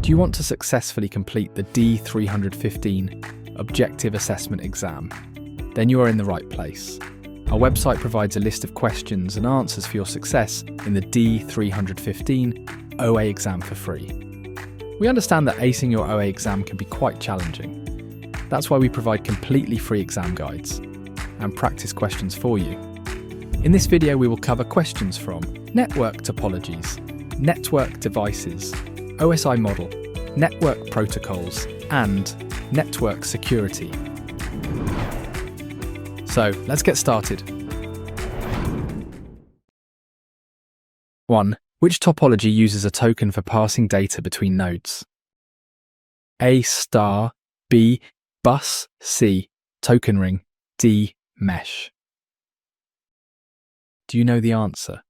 Do you want to successfully complete the D315 Objective Assessment Exam? Then you are in the right place. Our website provides a list of questions and answers for your success in the D315 OA exam for free. We understand that acing your OA exam can be quite challenging. That's why we provide completely free exam guides and practice questions for you. In this video, we will cover questions from network topologies, network devices, OSI model, network protocols, and network security. So let's get started. 1. Which topology uses a token for passing data between nodes? A star, B bus, C token ring, D mesh. Do you know the answer?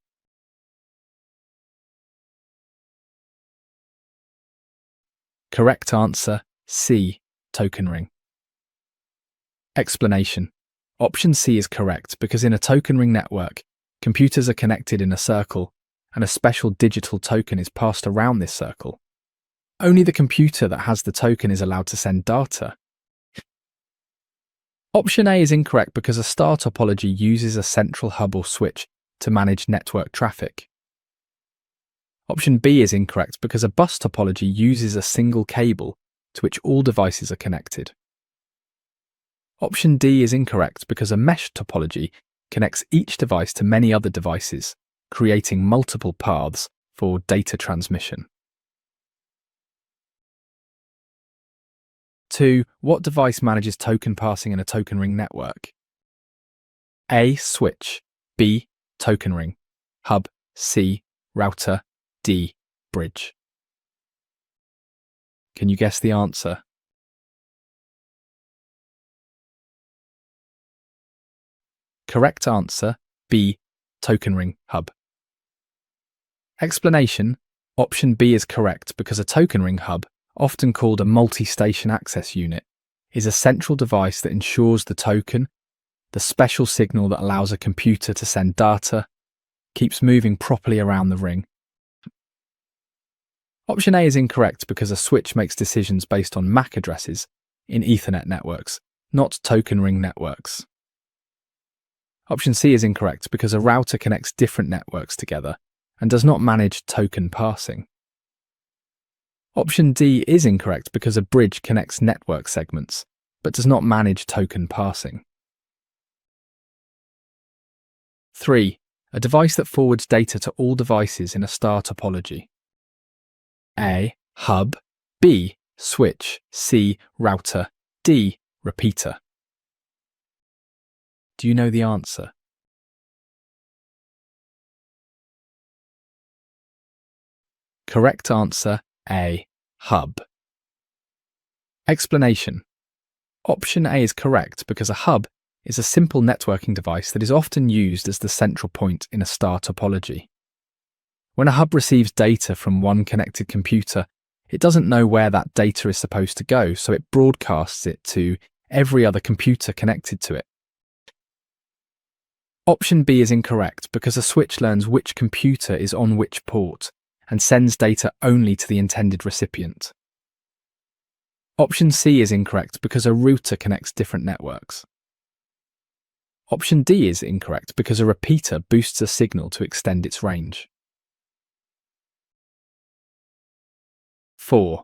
Correct answer, C token ring. Explanation. Option C is correct because in a token ring network, computers are connected in a circle and a special digital token is passed around this circle. Only the computer that has the token is allowed to send data. Option A is incorrect because a star topology uses a central hub or switch to manage network traffic. Option B is incorrect because a bus topology uses a single cable to which all devices are connected. Option D is incorrect because a mesh topology connects each device to many other devices, creating multiple paths for data transmission. 2. What device manages token passing in a token ring network? A. Switch, B. Token ring, hub, C. Router, D. Bridge. Can you guess the answer? Correct answer, B. Token ring, hub. Explanation. Option B is correct because a token ring hub, often called a multi-station access unit, is a central device that ensures the token, the special signal that allows a computer to send data, keeps moving properly around the ring. Option A is incorrect because a switch makes decisions based on MAC addresses in Ethernet networks, not token ring networks. Option C is incorrect because a router connects different networks together and does not manage token passing. Option D is incorrect because a bridge connects network segments, but does not manage token passing. 3. A device that forwards data to all devices in a star topology. A. Hub, B. Switch, C. Router, D. Repeater. Do you know the answer? Correct answer, A. Hub. Explanation. Option A is correct because a hub is a simple networking device that is often used as the central point in a star topology. When a hub receives data from one connected computer, it doesn't know where that data is supposed to go, so it broadcasts it to every other computer connected to it. Option B is incorrect because a switch learns which computer is on which port and sends data only to the intended recipient. Option C is incorrect because a router connects different networks. Option D is incorrect because a repeater boosts a signal to extend its range. 4.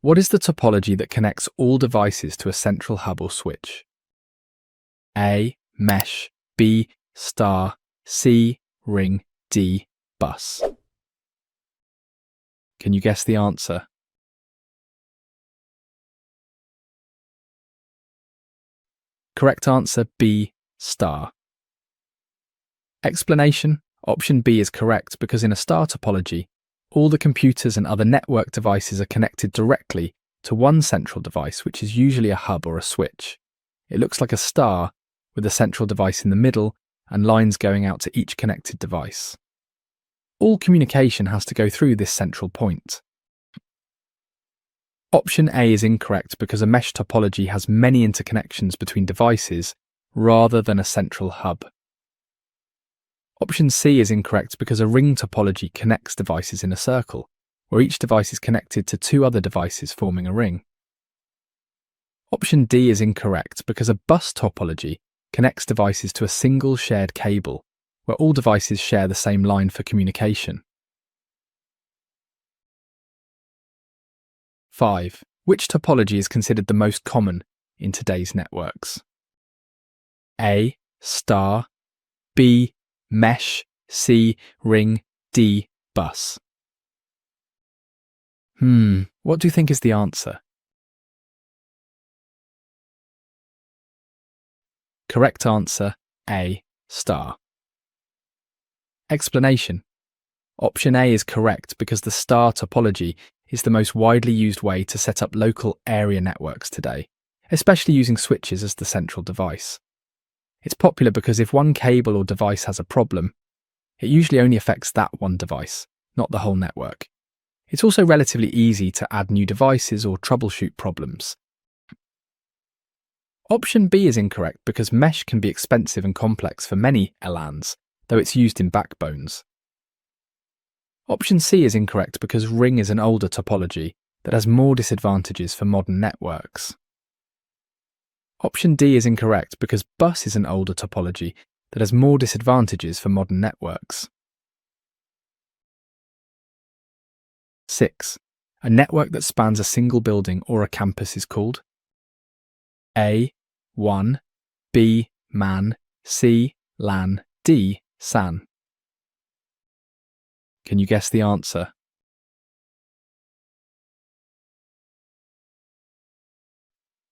What is the topology that connects all devices to a central hub or switch? A. Mesh, B. Star, C. Ring, D. Bus. Can you guess the answer? Correct answer, B. Star. Explanation. Option B is correct because in a star topology, all the computers and other network devices are connected directly to one central device, which is usually a hub or a switch. It looks like a star with a central device in the middle and lines going out to each connected device. All communication has to go through this central point. Option A is incorrect because a mesh topology has many interconnections between devices rather than a central hub. Option C is incorrect because a ring topology connects devices in a circle, where each device is connected to two other devices forming a ring. Option D is incorrect because a bus topology connects devices to a single shared cable, where all devices share the same line for communication. 5. Which topology is considered the most common in today's networks? A. Star, B. Mesh, C. Ring, D. Bus. What do you think is the answer? Correct answer, A. Star. Explanation. Option A is correct because the star topology is the most widely used way to set up local area networks today, especially using switches as the central device. It's popular because if one cable or device has a problem, it usually only affects that one device, not the whole network. It's also relatively easy to add new devices or troubleshoot problems. Option B is incorrect because mesh can be expensive and complex for many LANs, though it's used in backbones. Option C is incorrect because ring is an older topology that has more disadvantages for modern networks. Option D is incorrect because bus is an older topology that has more disadvantages for modern networks. 6. A network that spans a single building or a campus is called A. WAN, B. MAN, C. LAN, D. SAN. Can you guess the answer?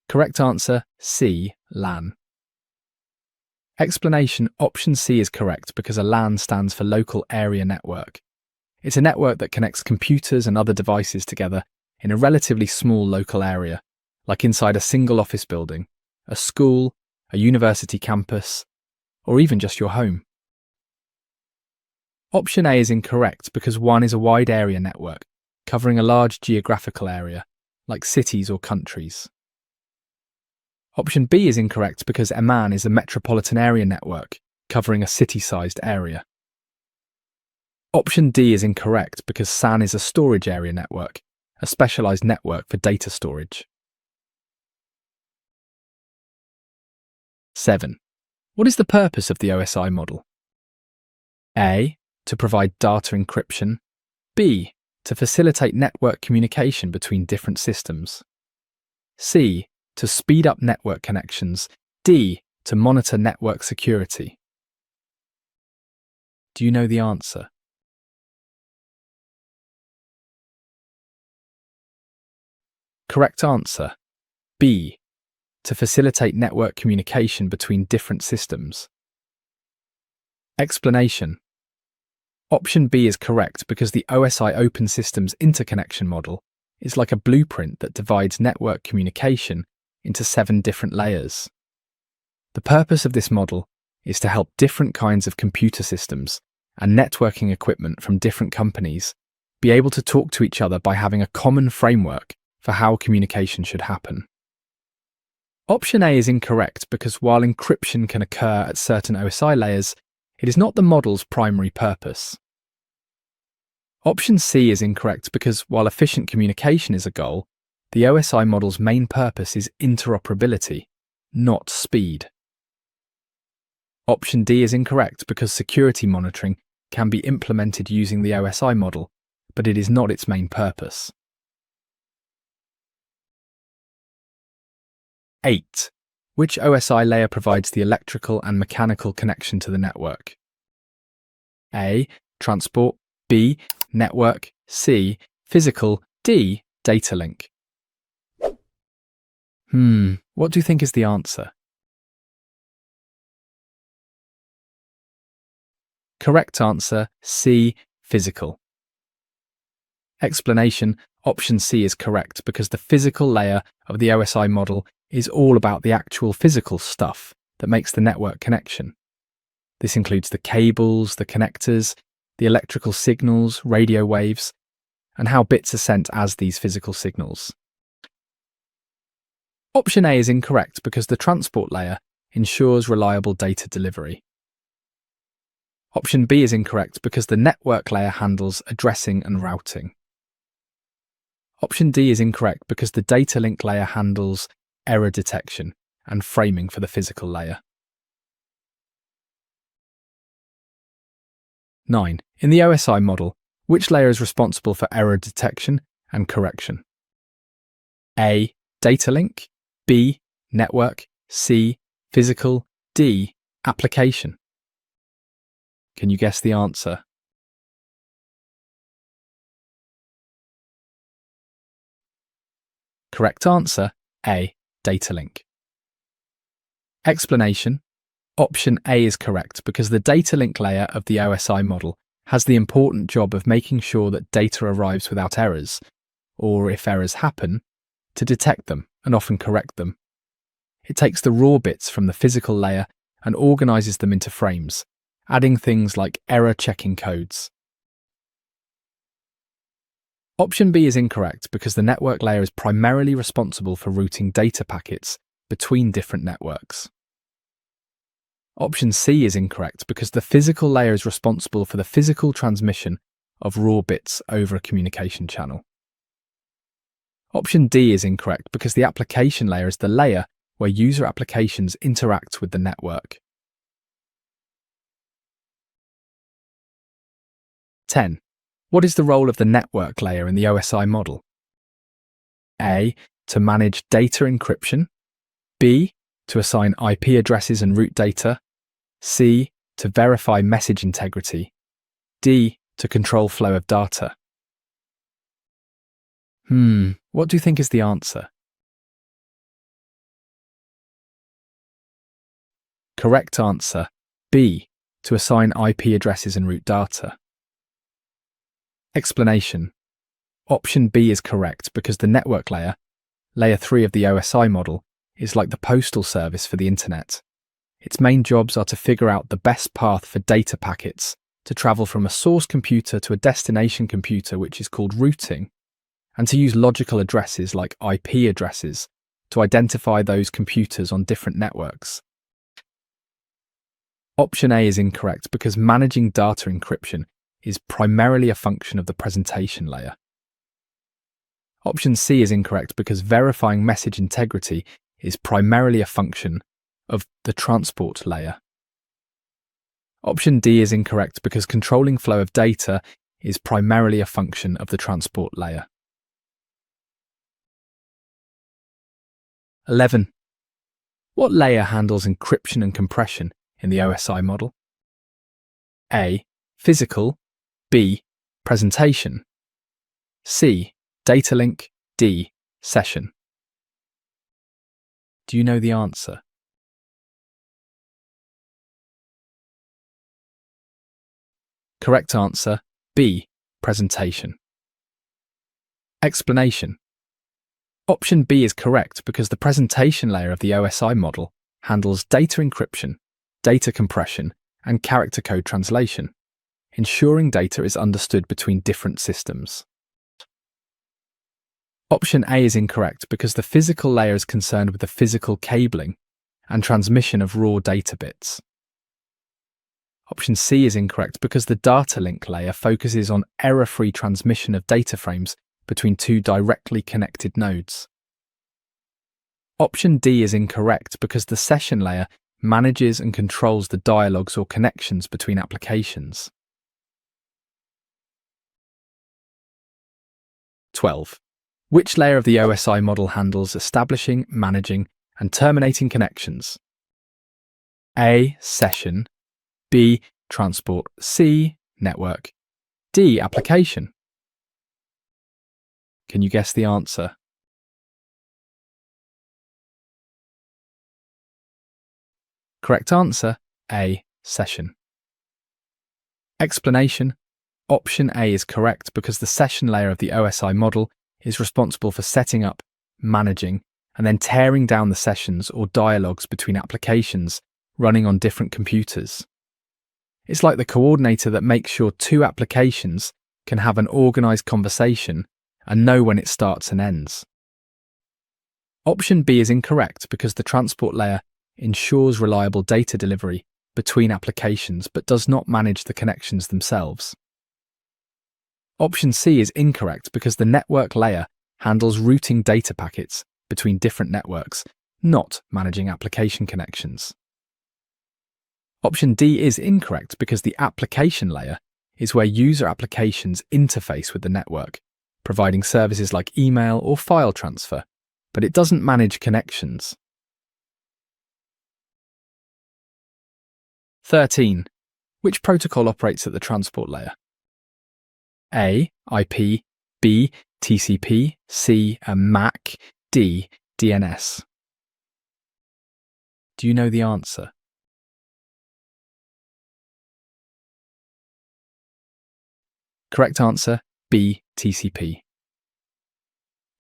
Correct answer, C. LAN. Explanation. Option C is correct because a LAN stands for Local Area Network. It's a network that connects computers and other devices together in a relatively small local area, like inside a single office building, a school, a university campus, or even just your home. Option A is incorrect because WAN is a wide area network, covering a large geographical area, like cities or countries. Option B is incorrect because MAN is a metropolitan area network, covering a city-sized area. Option D is incorrect because SAN is a storage area network, a specialized network for data storage. 7. What is the purpose of the OSI model? A. To provide data encryption. B. To facilitate network communication between different systems. C. To speed up network connections. D. To monitor network security. Do you know the answer? Correct answer, B. To facilitate network communication between different systems. Explanation. Option B is correct because the OSI Open Systems Interconnection model is like a blueprint that divides network communication into 7 different layers. The purpose of this model is to help different kinds of computer systems and networking equipment from different companies be able to talk to each other by having a common framework for how communication should happen. Option A is incorrect because while encryption can occur at certain OSI layers, it is not the model's primary purpose. Option C is incorrect because while efficient communication is a goal, the OSI model's main purpose is interoperability, not speed. Option D is incorrect because security monitoring can be implemented using the OSI model, but it is not its main purpose. 8. Which OSI layer provides the electrical and mechanical connection to the network? A. Transport, B. Network, C. Physical, D. Data link. What do you think is the answer? Correct answer, C. Physical. Explanation. Option C is correct because the physical layer of the OSI model is all about the actual physical stuff that makes the network connection. This includes the cables, the connectors, the electrical signals, radio waves, and how bits are sent as these physical signals. Option A is incorrect because the transport layer ensures reliable data delivery. Option B is incorrect because the network layer handles addressing and routing. Option D is incorrect because the data link layer handles error detection and framing for the physical layer. 9. In the OSI model, which layer is responsible for error detection and correction? A. Data link, B. Network, C. Physical, D. Application. Can you guess the answer? Correct answer, A. Data link. Explanation. Option A is correct because the data link layer of the OSI model has the important job of making sure that data arrives without errors, or if errors happen, to detect them and often correct them. It takes the raw bits from the physical layer and organizes them into frames, adding things like error checking codes. Option B is incorrect because the network layer is primarily responsible for routing data packets between different networks. Option C is incorrect because the physical layer is responsible for the physical transmission of raw bits over a communication channel. Option D is incorrect because the application layer is the layer where user applications interact with the network. 10. What is the role of the network layer in the OSI model? A. To manage data encryption. B. To assign IP addresses and route data. C. To verify message integrity. D. To control flow of data. What do you think is the answer? Correct answer, B. To assign IP addresses and route data. Explanation. Option B is correct because the network layer, layer 3 of the OSI model, is like the postal service for the internet. Its main jobs are to figure out the best path for data packets to travel from a source computer to a destination computer, which is called routing, and to use logical addresses like IP addresses to identify those computers on different networks. Option A is incorrect because managing data encryption is primarily a function of the presentation layer. Option C is incorrect because verifying message integrity is primarily a function of the transport layer. Option D is incorrect because controlling flow of data is primarily a function of the transport layer. 11. What layer handles encryption and compression in the OSI model? A. Physical. B. Presentation. C. Data link. D. Session. Do you know the answer? Correct answer, B. Presentation. Explanation. Option B is correct because the presentation layer of the OSI model handles data encryption, data compression, and character code translation, ensuring data is understood between different systems. Option A is incorrect because the physical layer is concerned with the physical cabling and transmission of raw data bits. Option C is incorrect because the data link layer focuses on error-free transmission of data frames between two directly connected nodes. Option D is incorrect because the session layer manages and controls the dialogues or connections between applications. 12. Which layer of the OSI model handles establishing, managing, and terminating connections? A. Session. B. Transport. C. Network. D. Application. Can you guess the answer? Correct answer, A. Session. Explanation. Option A is correct because the session layer of the OSI model is responsible for setting up, managing, and then tearing down the sessions or dialogues between applications running on different computers. It's like the coordinator that makes sure two applications can have an organized conversation and know when it starts and ends. Option B is incorrect because the transport layer ensures reliable data delivery between applications but does not manage the connections themselves. Option C is incorrect because the network layer handles routing data packets between different networks, not managing application connections. Option D is incorrect because the application layer is where user applications interface with the network, providing services like email or file transfer, but it doesn't manage connections. 13. Which protocol operates at the transport layer? A. IP, B. TCP, C. MAC, D. DNS. Do you know the answer? Correct answer, B. TCP.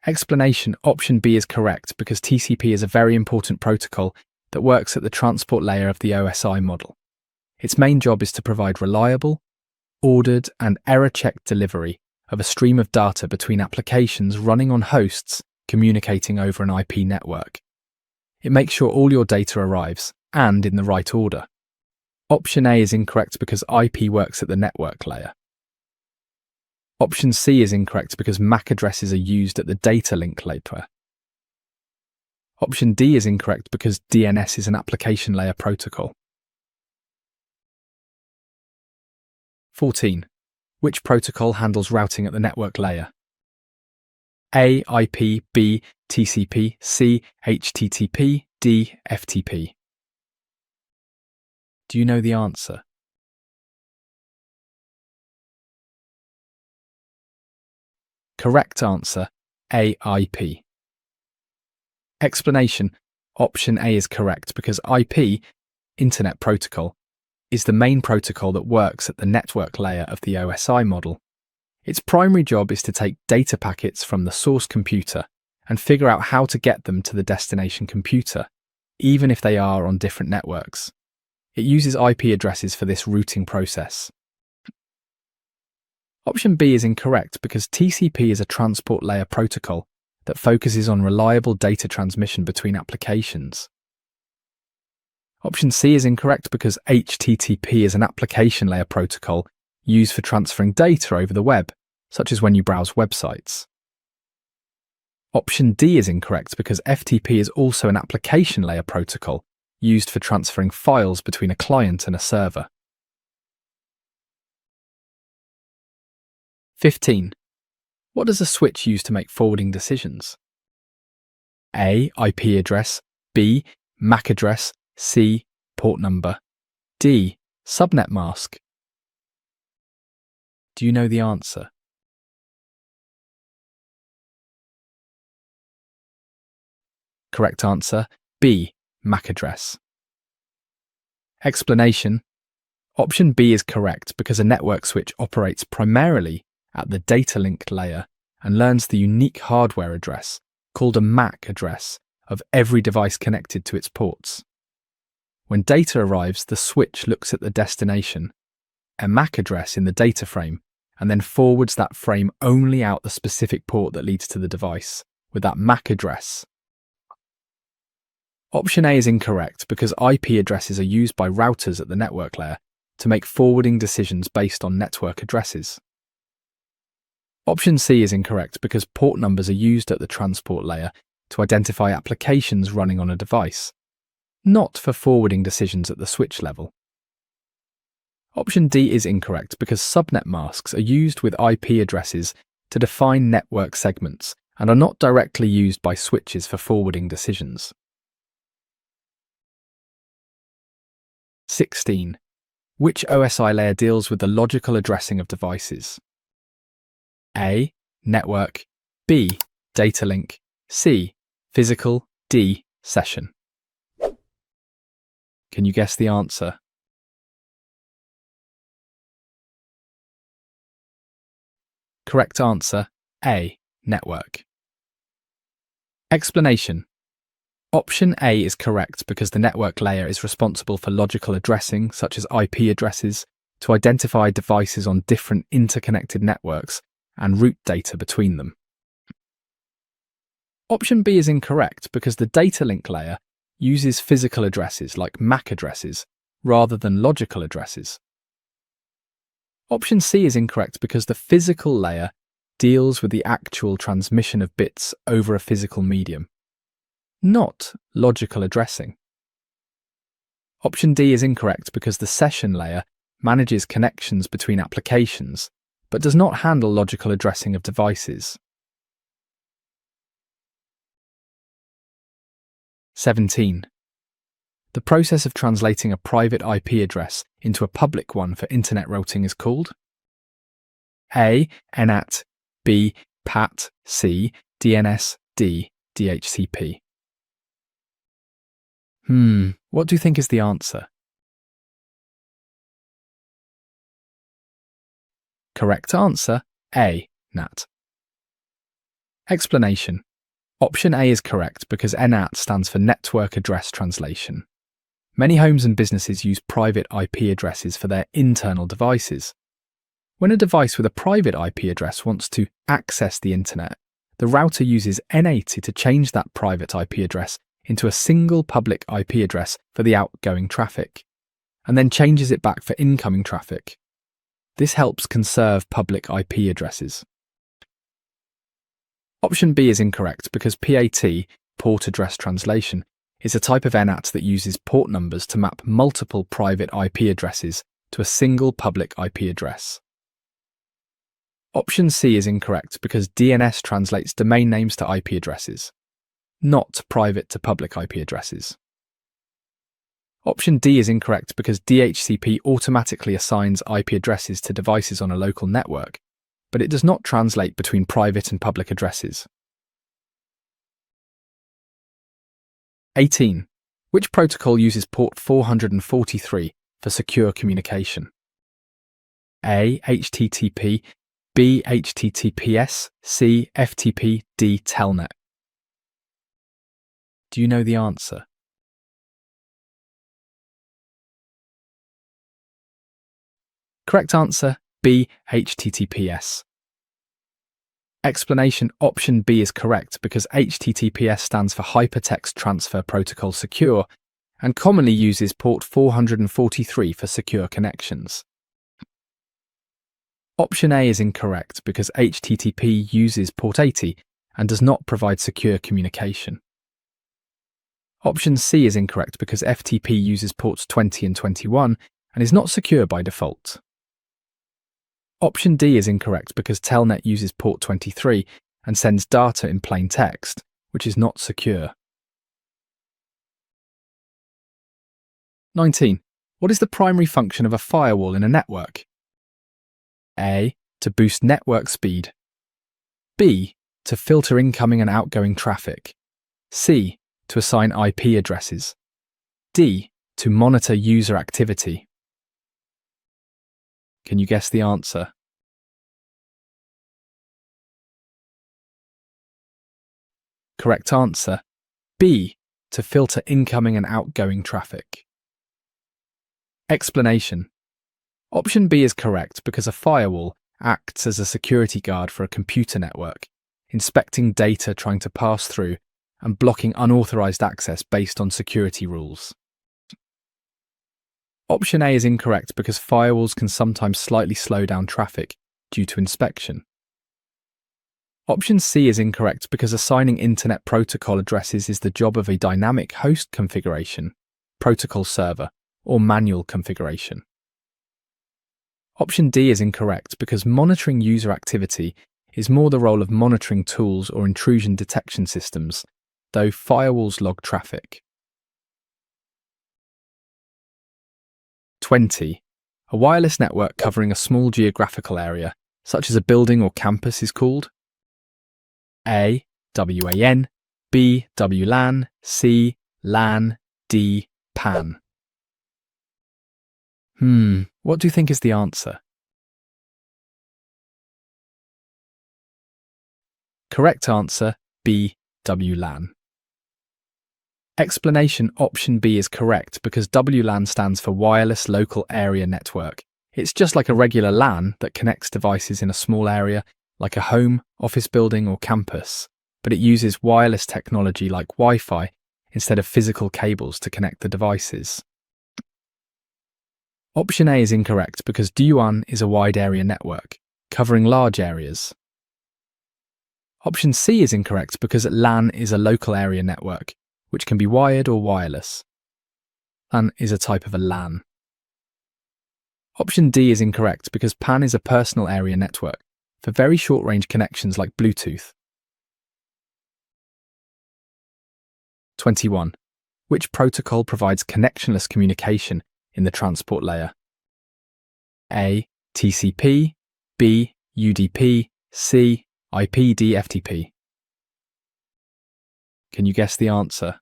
Explanation: option B is correct because TCP is a very important protocol that works at the transport layer of the OSI model. Its main job is to provide reliable, ordered and error-checked delivery of a stream of data between applications running on hosts communicating over an IP network. It makes sure all your data arrives, and in the right order. Option A is incorrect because IP works at the network layer. Option C is incorrect because MAC addresses are used at the data link layer. Option D is incorrect because DNS is an application layer protocol. 14. Which protocol handles routing at the network layer? A. IP, B. TCP, C. HTTP, D. FTP. Do you know the answer? Correct answer, A. IP. Explanation: option A is correct because IP, Internet Protocol, is the main protocol that works at the network layer of the OSI model. Its primary job is to take data packets from the source computer and figure out how to get them to the destination computer, even if they are on different networks. It uses IP addresses for this routing process. Option B is incorrect because TCP is a transport layer protocol that focuses on reliable data transmission between applications. Option C is incorrect because HTTP is an application layer protocol used for transferring data over the web, such as when you browse websites. Option D is incorrect because FTP is also an application layer protocol used for transferring files between a client and a server. 15. What does a switch use to make forwarding decisions? A. IP address, B. MAC address, C. Port number, D. Subnet mask. Do you know the answer? Correct answer, B. MAC address. Explanation: option B is correct because a network switch operates primarily at the data link layer and learns the unique hardware address, called a MAC address, of every device connected to its ports. When data arrives, the switch looks at the destination, a MAC address in the data frame, and then forwards that frame only out the specific port that leads to the device, with that MAC address. Option A is incorrect because IP addresses are used by routers at the network layer to make forwarding decisions based on network addresses. Option C is incorrect because port numbers are used at the transport layer to identify applications running on a device, not for forwarding decisions at the switch level. Option D is incorrect because subnet masks are used with IP addresses to define network segments and are not directly used by switches for forwarding decisions. 16. Which OSI layer deals with the logical addressing of devices? A. Network, B. Data link, C. Physical, D. Session. Can you guess the answer? Correct answer, A. Network. Explanation: option A is correct because the network layer is responsible for logical addressing, such as IP addresses, to identify devices on different interconnected networks and route data between them. Option B is incorrect because the data link layer uses physical addresses like MAC addresses rather than logical addresses. Option C is incorrect because the physical layer deals with the actual transmission of bits over a physical medium, not logical addressing. Option D is incorrect because the session layer manages connections between applications, but does not handle logical addressing of devices. 17. The process of translating a private IP address into a public one for internet routing is called A. NAT, B. PAT, C. DNS, D. DHCP. What do you think is the answer? Correct answer, A. NAT. Explanation. Option A is correct because NAT stands for Network Address Translation. Many homes and businesses use private IP addresses for their internal devices. When a device with a private IP address wants to access the internet, the router uses N80 to change that private IP address into a single public IP address for the outgoing traffic, and then changes it back for incoming traffic. This helps conserve public IP addresses. Option B is incorrect because PAT, Port Address Translation, is a type of NAT that uses port numbers to map multiple private IP addresses to a single public IP address. Option C is incorrect because DNS translates domain names to IP addresses, not private to public IP addresses. Option D is incorrect because DHCP automatically assigns IP addresses to devices on a local network, but it does not translate between private and public addresses. 18. Which protocol uses port 443 for secure communication? A. HTTP, B. HTTPS, C. FTP, D. Telnet. Do you know the answer? Correct answer, B. HTTPS. Explanation. Option B is correct because HTTPS stands for Hypertext Transfer Protocol Secure and commonly uses port 443 for secure connections. Option A is incorrect because HTTP uses port 80 and does not provide secure communication. Option C is incorrect because FTP uses ports 20 and 21 and is not secure by default. Option D is incorrect because Telnet uses port 23 and sends data in plain text, which is not secure. 19. What is the primary function of a firewall in a network? A. To boost network speed. B. To filter incoming and outgoing traffic. C. To assign IP addresses. D. To monitor user activity. Can you guess the answer? Correct answer, B. To filter incoming and outgoing traffic. Explanation. Option B is correct because a firewall acts as a security guard for a computer network, inspecting data trying to pass through and blocking unauthorized access based on security rules. Option A is incorrect because firewalls can sometimes slightly slow down traffic due to inspection. Option C is incorrect because assigning Internet Protocol addresses is the job of a dynamic host configuration, protocol server, or manual configuration. Option D is incorrect because monitoring user activity is more the role of monitoring tools or intrusion detection systems, though firewalls log traffic. 20. A wireless network covering a small geographical area, such as a building or campus, is called A. WAN, B. WLAN, C. LAN, D. PAN. What do you think is the answer? Correct answer, B. WLAN. Explanation. Option B is correct because WLAN stands for Wireless Local Area Network. It's just like a regular LAN that connects devices in a small area, like a home, office building or campus, but it uses wireless technology like Wi-Fi instead of physical cables to connect the devices. Option A is incorrect because WAN is a wide area network, covering large areas. Option C is incorrect because LAN is a local area network, which can be wired or wireless. PAN is a type of a LAN. Option D is incorrect because PAN is a personal area network for very short-range connections like Bluetooth. 21. Which protocol provides connectionless communication in the transport layer? A. TCP, B. UDP, C. IPDFTP. Can you guess the answer?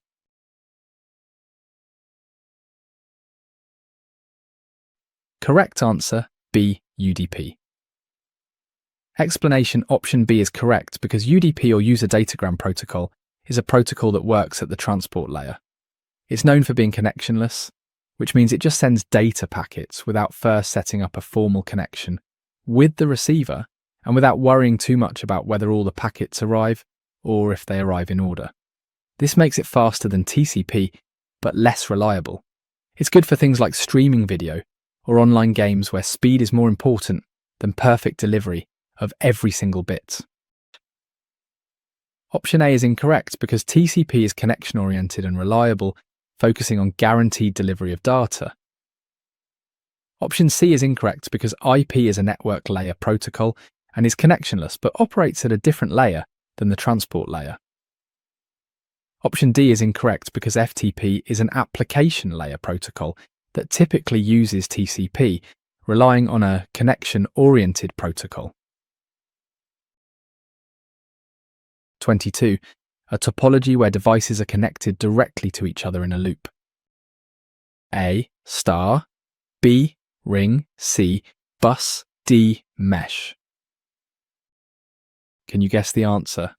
Correct answer, B. UDP. Explanation: option B is correct because UDP or User Datagram Protocol is a protocol that works at the transport layer. It's known for being connectionless, which means it just sends data packets without first setting up a formal connection with the receiver and without worrying too much about whether all the packets arrive or if they arrive in order. This makes it faster than TCP, but less reliable. It's good for things like streaming video or online games where speed is more important than perfect delivery of every single bit. Option A is incorrect because TCP is connection-oriented and reliable, focusing on guaranteed delivery of data. Option C is incorrect because IP is a network layer protocol and is connectionless but operates at a different layer than the transport layer. Option D is incorrect because FTP is an application layer protocol that typically uses TCP, relying on a connection-oriented protocol. 22. A topology where devices are connected directly to each other in a loop. A. Star, B. Ring, C. Bus, D. Mesh. Can you guess the answer?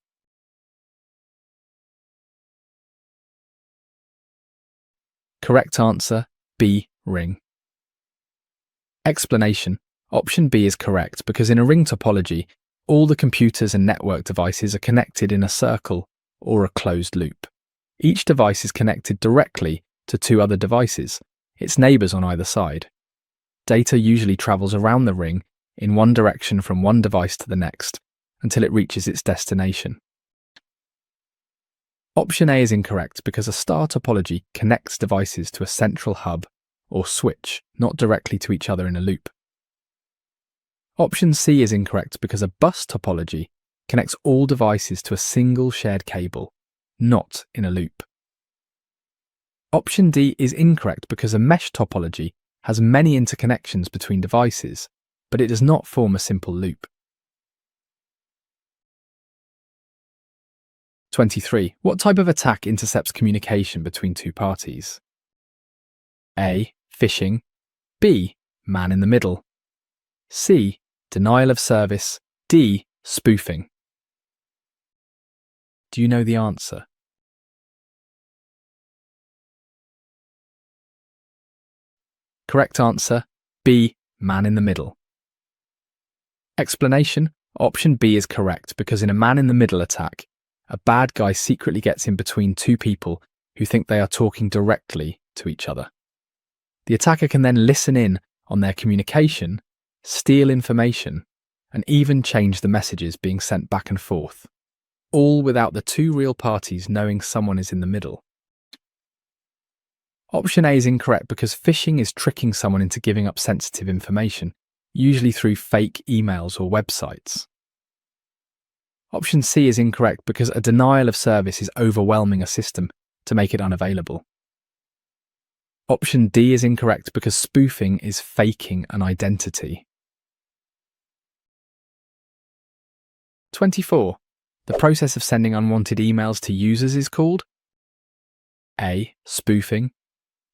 Correct answer, B. Ring. Explanation: option B is correct because in a ring topology, all the computers and network devices are connected in a circle or a closed loop. Each device is connected directly to two other devices, its neighbours on either side. Data usually travels around the ring in one direction from one device to the next until it reaches its destination. Option A is incorrect because a star topology connects devices to a central hub or switch, not directly to each other in a loop. Option C is incorrect because a bus topology connects all devices to a single shared cable, not in a loop. Option D is incorrect because a mesh topology has many interconnections between devices, but it does not form a simple loop. 23. What type of attack intercepts communication between two parties? A. Phishing, B. Man in the middle, C. Denial of service, D. Spoofing. Do you know the answer? Correct answer, B. Man in the middle. Explanation: option B is correct because in a man in the middle attack, a bad guy secretly gets in between two people who think they are talking directly to each other. The attacker can then listen in on their communication, steal information, and even change the messages being sent back and forth, all without the two real parties knowing someone is in the middle. Option A is incorrect because phishing is tricking someone into giving up sensitive information, usually through fake emails or websites. Option C is incorrect because a denial of service is overwhelming a system to make it unavailable. Option D is incorrect because spoofing is faking an identity. 24. The process of sending unwanted emails to users is called A. Spoofing,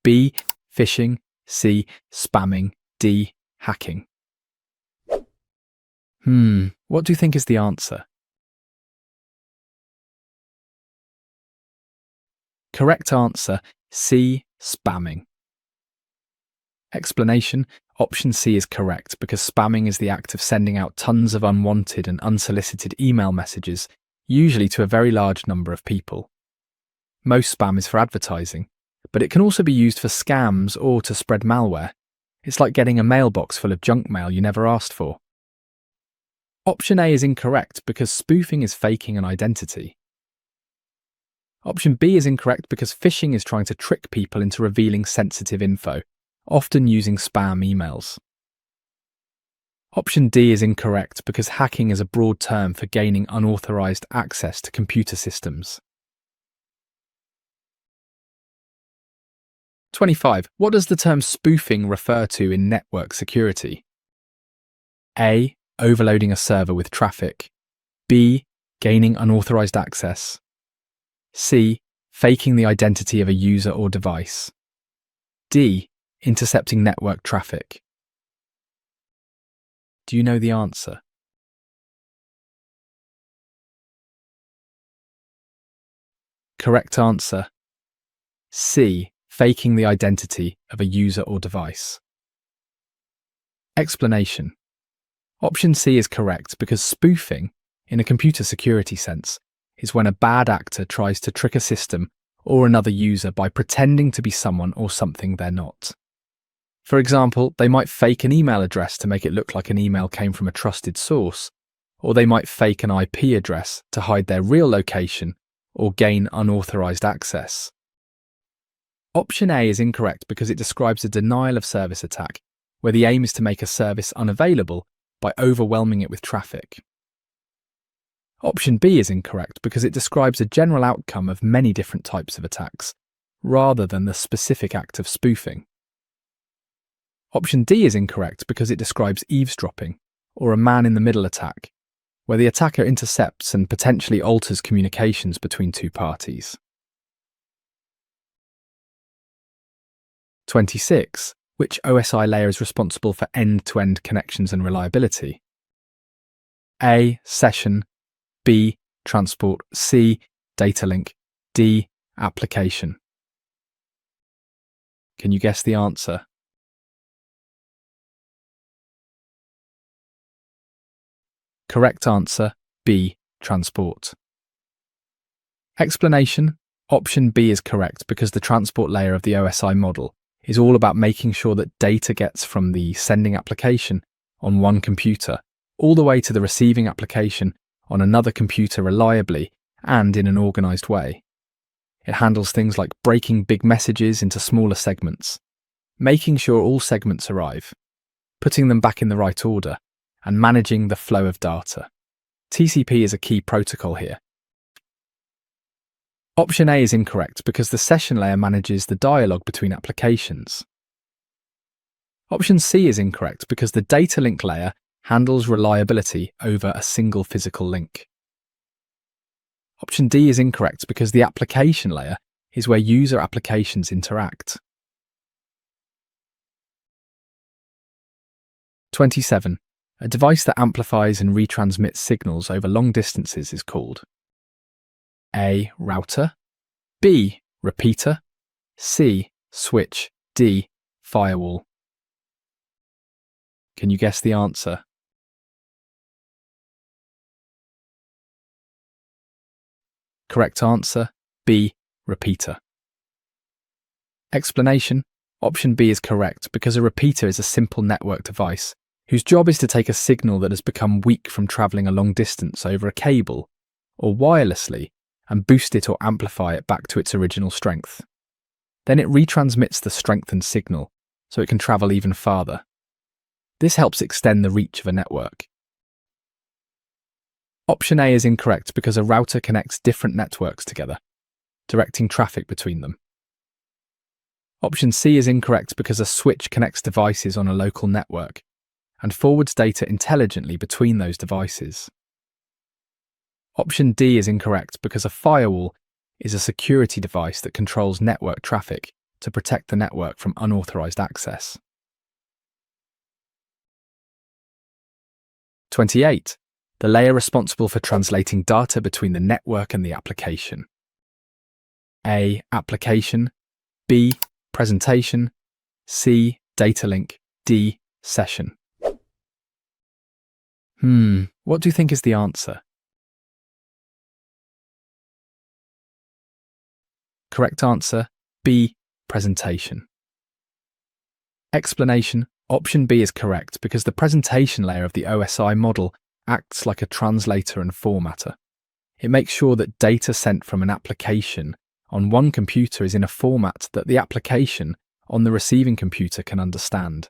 B. Phishing, C. Spamming, D. Hacking. What do you think is the answer? Correct answer, C. Spamming. Explanation: option C is correct because spamming is the act of sending out tons of unwanted and unsolicited email messages, usually to a very large number of people. Most spam is for advertising, but it can also be used for scams or to spread malware. It's like getting a mailbox full of junk mail you never asked for. Option A is incorrect because spoofing is faking an identity. Option B is incorrect because phishing is trying to trick people into revealing sensitive info, often using spam emails. Option D is incorrect because hacking is a broad term for gaining unauthorized access to computer systems. 25. What does the term spoofing refer to in network security? A. Overloading a server with traffic. B. Gaining unauthorized access. C. Faking the identity of a user or device. D. Intercepting network traffic. Do you know the answer? Correct answer. C. Faking the identity of a user or device. Explanation. Option C is correct because spoofing, in a computer security sense, is when a bad actor tries to trick a system or another user by pretending to be someone or something they're not. For example, they might fake an email address to make it look like an email came from a trusted source, or they might fake an IP address to hide their real location or gain unauthorized access. Option A is incorrect because it describes a denial of service attack, where the aim is to make a service unavailable by overwhelming it with traffic. Option B is incorrect because it describes a general outcome of many different types of attacks, rather than the specific act of spoofing. Option D is incorrect because it describes eavesdropping, or a man-in-the-middle attack, where the attacker intercepts and potentially alters communications between two parties. 26. Which OSI layer is responsible for end-to-end connections and reliability? A. Session. B. Transport. C. Data link. D. Application. Can you guess the answer? Correct answer. B. Transport. Explanation. Option B is correct because the transport layer of the OSI model is all about making sure that data gets from the sending application on one computer all the way to the receiving application on another computer reliably and in an organized way. It handles things like breaking big messages into smaller segments, making sure all segments arrive, putting them back in the right order, and managing the flow of data. TCP is a key protocol here. Option A is incorrect because the session layer manages the dialogue between applications. Option C is incorrect because the data link layer handles reliability over a single physical link. Option D is incorrect because the application layer is where user applications interact. 27. A device that amplifies and retransmits signals over long distances is called A. Router. B. Repeater. C. Switch. D. Firewall. Can you guess the answer? Correct answer. B. Repeater. Explanation. Option B is correct because a repeater is a simple network device whose job is to take a signal that has become weak from travelling a long distance over a cable or wirelessly and boost it or amplify it back to its original strength. Then it retransmits the strengthened signal so it can travel even farther. This helps extend the reach of a network. Option A is incorrect because a router connects different networks together, directing traffic between them. Option C is incorrect because a switch connects devices on a local network and forwards data intelligently between those devices. Option D is incorrect because a firewall is a security device that controls network traffic to protect the network from unauthorized access. 28. The layer responsible for translating data between the network and the application. A. Application. B. Presentation. C. Data link. D. Session. What do you think is the answer? Correct answer. B. Presentation. Explanation. Option B is correct because the presentation layer of the OSI model acts like a translator and formatter. It makes sure that data sent from an application on one computer is in a format that the application on the receiving computer can understand.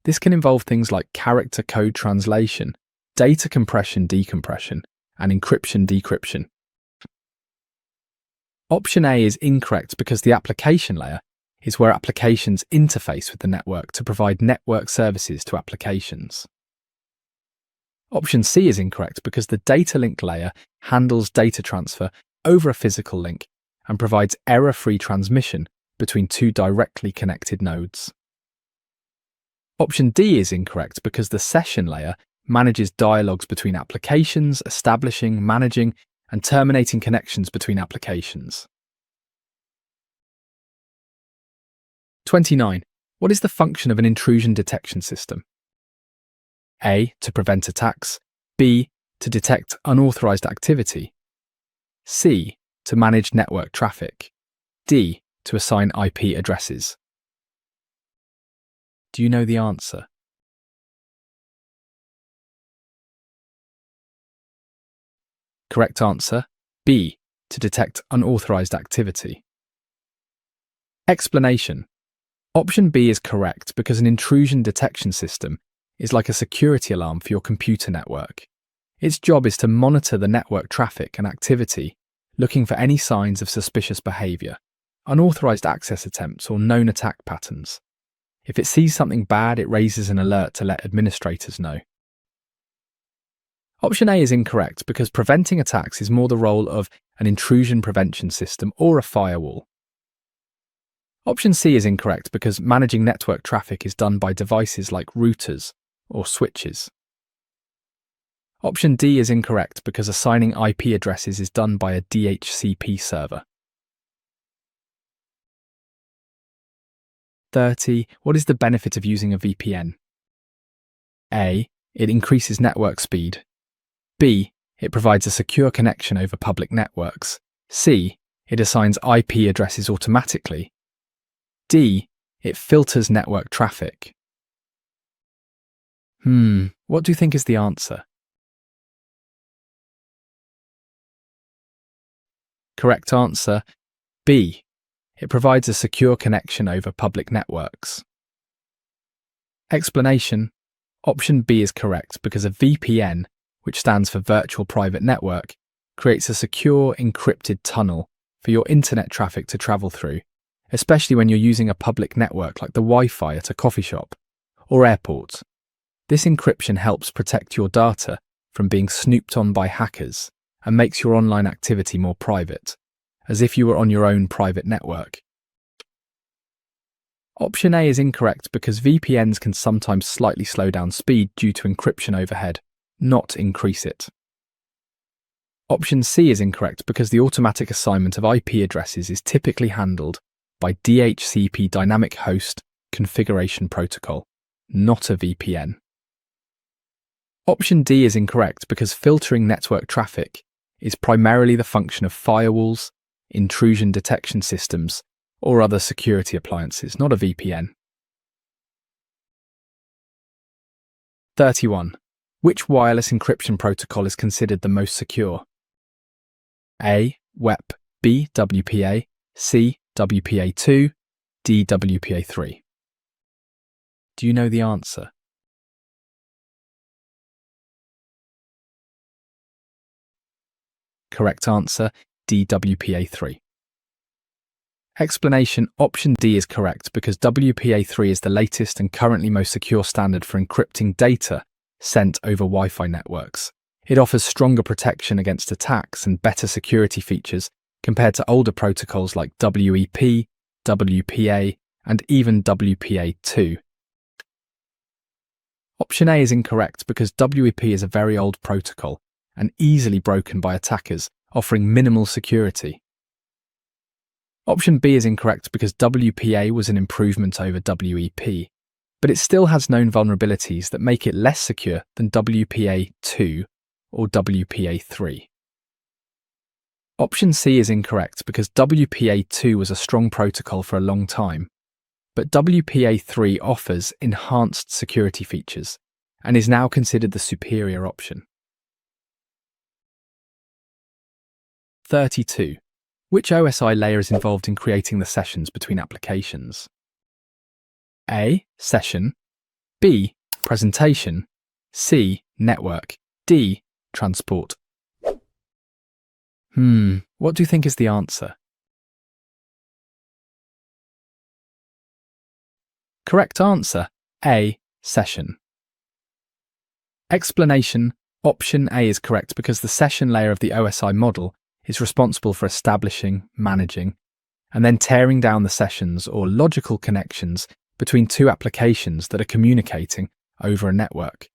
This can involve things like character code translation, data compression decompression, and encryption decryption. Option A is incorrect because the application layer is where applications interface with the network to provide network services to applications. Option C is incorrect because the data link layer handles data transfer over a physical link and provides error-free transmission between two directly connected nodes. Option D is incorrect because the session layer manages dialogues between applications, establishing, managing, and terminating connections between applications. 29. What is the function of an intrusion detection system? A. To prevent attacks. B. To detect unauthorized activity. C. To manage network traffic. D. To assign IP addresses. Do you know the answer? Correct answer, B. To detect unauthorized activity. Explanation. Option B is correct because an intrusion detection system is like a security alarm for your computer network. Its job is to monitor the network traffic and activity, looking for any signs of suspicious behavior, unauthorized access attempts, or known attack patterns. If it sees something bad, it raises an alert to let administrators know. Option A is incorrect because preventing attacks is more the role of an intrusion prevention system or a firewall. Option C is incorrect because managing network traffic is done by devices like routers or switches. Option D is incorrect because assigning IP addresses is done by a DHCP server. 30. What is the benefit of using a VPN? A. It increases network speed. B. It provides a secure connection over public networks. C. It assigns IP addresses automatically. D. It filters network traffic. What do you think is the answer? Correct answer, B. It provides a secure connection over public networks. Explanation. Option B is correct because a VPN, which stands for Virtual Private Network, creates a secure, encrypted tunnel for your internet traffic to travel through, especially when you're using a public network like the Wi-Fi at a coffee shop or airport. This encryption helps protect your data from being snooped on by hackers and makes your online activity more private, as if you were on your own private network. Option A is incorrect because VPNs can sometimes slightly slow down speed due to encryption overhead, not increase it. Option C is incorrect because the automatic assignment of IP addresses is typically handled by DHCP Dynamic Host Configuration Protocol, not a VPN. Option D is incorrect because filtering network traffic is primarily the function of firewalls, intrusion detection systems, or other security appliances, not a VPN. 31. Which wireless encryption protocol is considered the most secure? A. WEP, B. WPA, C. WPA2, D. WPA3. Do you know the answer? Correct answer, D. WPA3. Explanation. Option D is correct because WPA3 is the latest and currently most secure standard for encrypting data sent over Wi-Fi networks. It offers stronger protection against attacks and better security features compared to older protocols like WEP, WPA, and even WPA2. Option A is incorrect because WEP is a very old protocol and easily broken by attackers, offering minimal security. Option B is incorrect because WPA was an improvement over WEP, but it still has known vulnerabilities that make it less secure than WPA2 or WPA3. Option C is incorrect because WPA2 was a strong protocol for a long time, but WPA3 offers enhanced security features and is now considered the superior option. 32. Which OSI layer is involved in creating the sessions between applications? A. Session. B. Presentation. C. Network. D. Transport. What do you think is the answer? Correct answer, A. Session. Explanation. Option A is correct because the session layer of the OSI model is responsible for establishing, managing, and then tearing down the sessions or logical connections between two applications that are communicating over a network.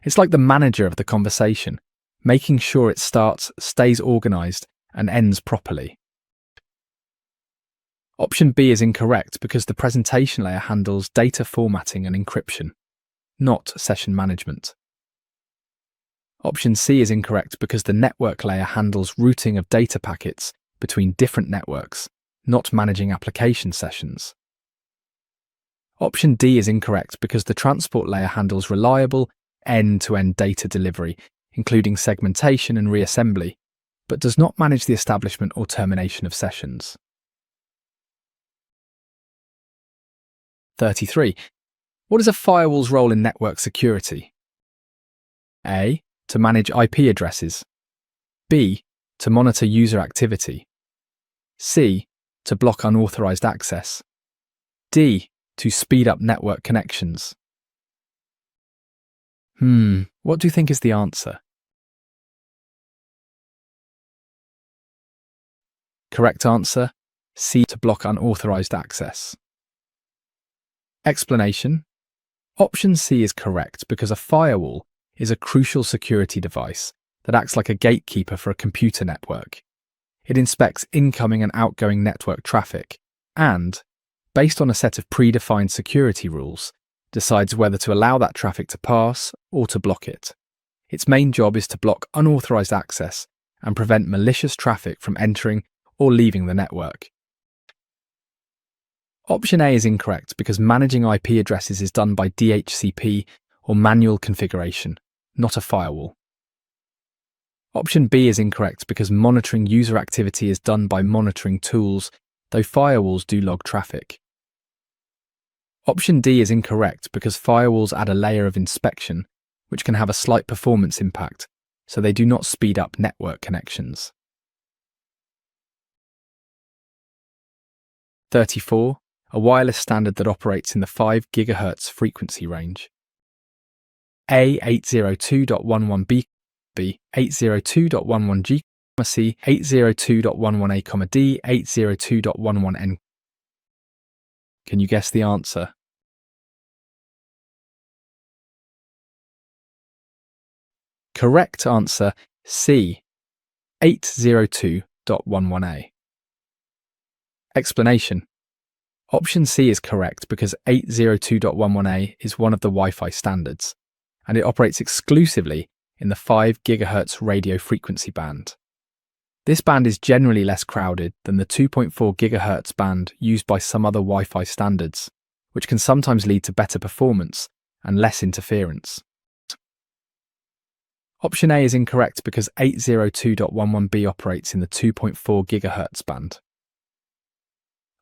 It's like the manager of the conversation, making sure it starts, stays organized, and ends properly. Option B is incorrect because the presentation layer handles data formatting and encryption, not session management. Option C is incorrect because the network layer handles routing of data packets between different networks, not managing application sessions. Option D is incorrect because the transport layer handles reliable, end-to-end data delivery, including segmentation and reassembly, but does not manage the establishment or termination of sessions. 33. What is a firewall's role in network security? A. To manage IP addresses. B. To monitor user activity. C. To block unauthorized access. D. To speed up network connections. What do you think is the answer? Correct answer, C. To block unauthorized access. Explanation. Option C is correct because a firewall is a crucial security device that acts like a gatekeeper for a computer network. It inspects incoming and outgoing network traffic and, based on a set of predefined security rules, decides whether to allow that traffic to pass or to block it. Its main job is to block unauthorized access and prevent malicious traffic from entering or leaving the network. Option A is incorrect because managing IP addresses is done by DHCP or manual configuration, not a firewall. Option B is incorrect because monitoring user activity is done by monitoring tools, though firewalls do log traffic. Option D is incorrect because firewalls add a layer of inspection, which can have a slight performance impact, so they do not speed up network connections. 34. A wireless standard that operates in the 5 GHz frequency range. A. 802.11b, B. 802.11g, C. 802.11a, D. 802.11n. Can you guess the answer? Correct answer, C. 802.11a. Explanation. Option C is correct because 802.11a is one of the Wi-Fi standards, and it operates exclusively in the 5 GHz radio frequency band. This band is generally less crowded than the 2.4 GHz band used by some other Wi-Fi standards, which can sometimes lead to better performance and less interference. Option A is incorrect because 802.11b operates in the 2.4 GHz band.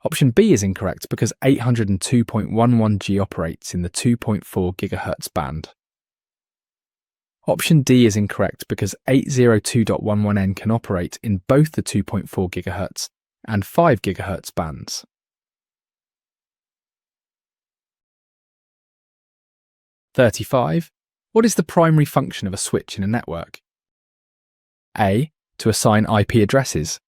Option B is incorrect because 802.11g operates in the 2.4 GHz band. Option D is incorrect because 802.11n can operate in both the 2.4 GHz and 5 GHz bands. (35) What is the primary function of a switch in a network? A. To assign IP addresses.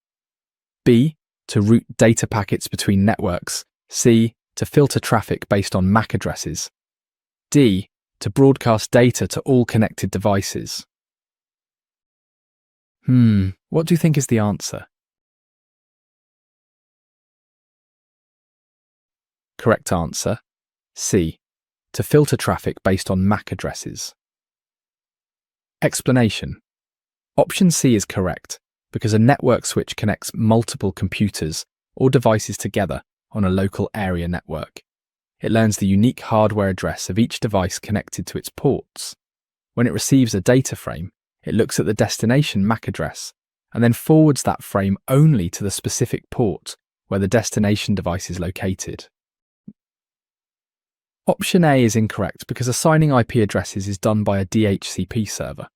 B. To route data packets between networks. C. To filter traffic based on MAC addresses. D. To broadcast data to all connected devices. What do you think is the answer? Correct answer, C. To filter traffic based on MAC addresses. Explanation. Option C is correct because a network switch connects multiple computers or devices together on a local area network. It learns the unique hardware address of each device connected to its ports. When it receives a data frame, it looks at the destination MAC address and then forwards that frame only to the specific port where the destination device is located. Option A is incorrect because assigning IP addresses is done by a DHCP server.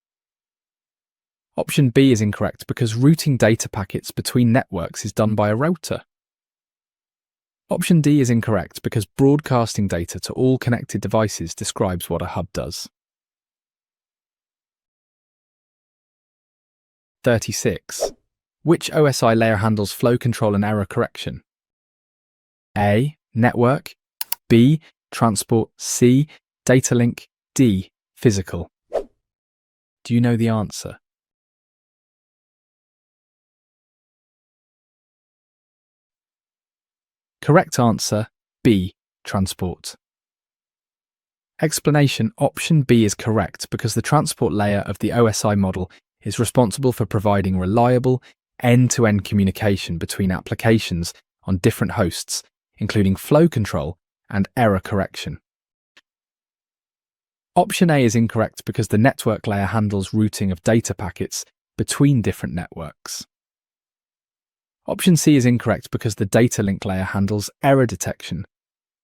Option B is incorrect because routing data packets between networks is done by a router. Option D is incorrect because broadcasting data to all connected devices describes what a hub does. 36. Which OSI layer handles flow control and error correction? A. Network. B. Transport. C. Data link. D. Physical. Do you know the answer? Correct answer, B. Transport. Explanation: option B is correct because the transport layer of the OSI model is responsible for providing reliable, end-to-end communication between applications on different hosts, including flow control and error correction. Option A is incorrect because the network layer handles routing of data packets between different networks. Option C is incorrect because the data link layer handles error detection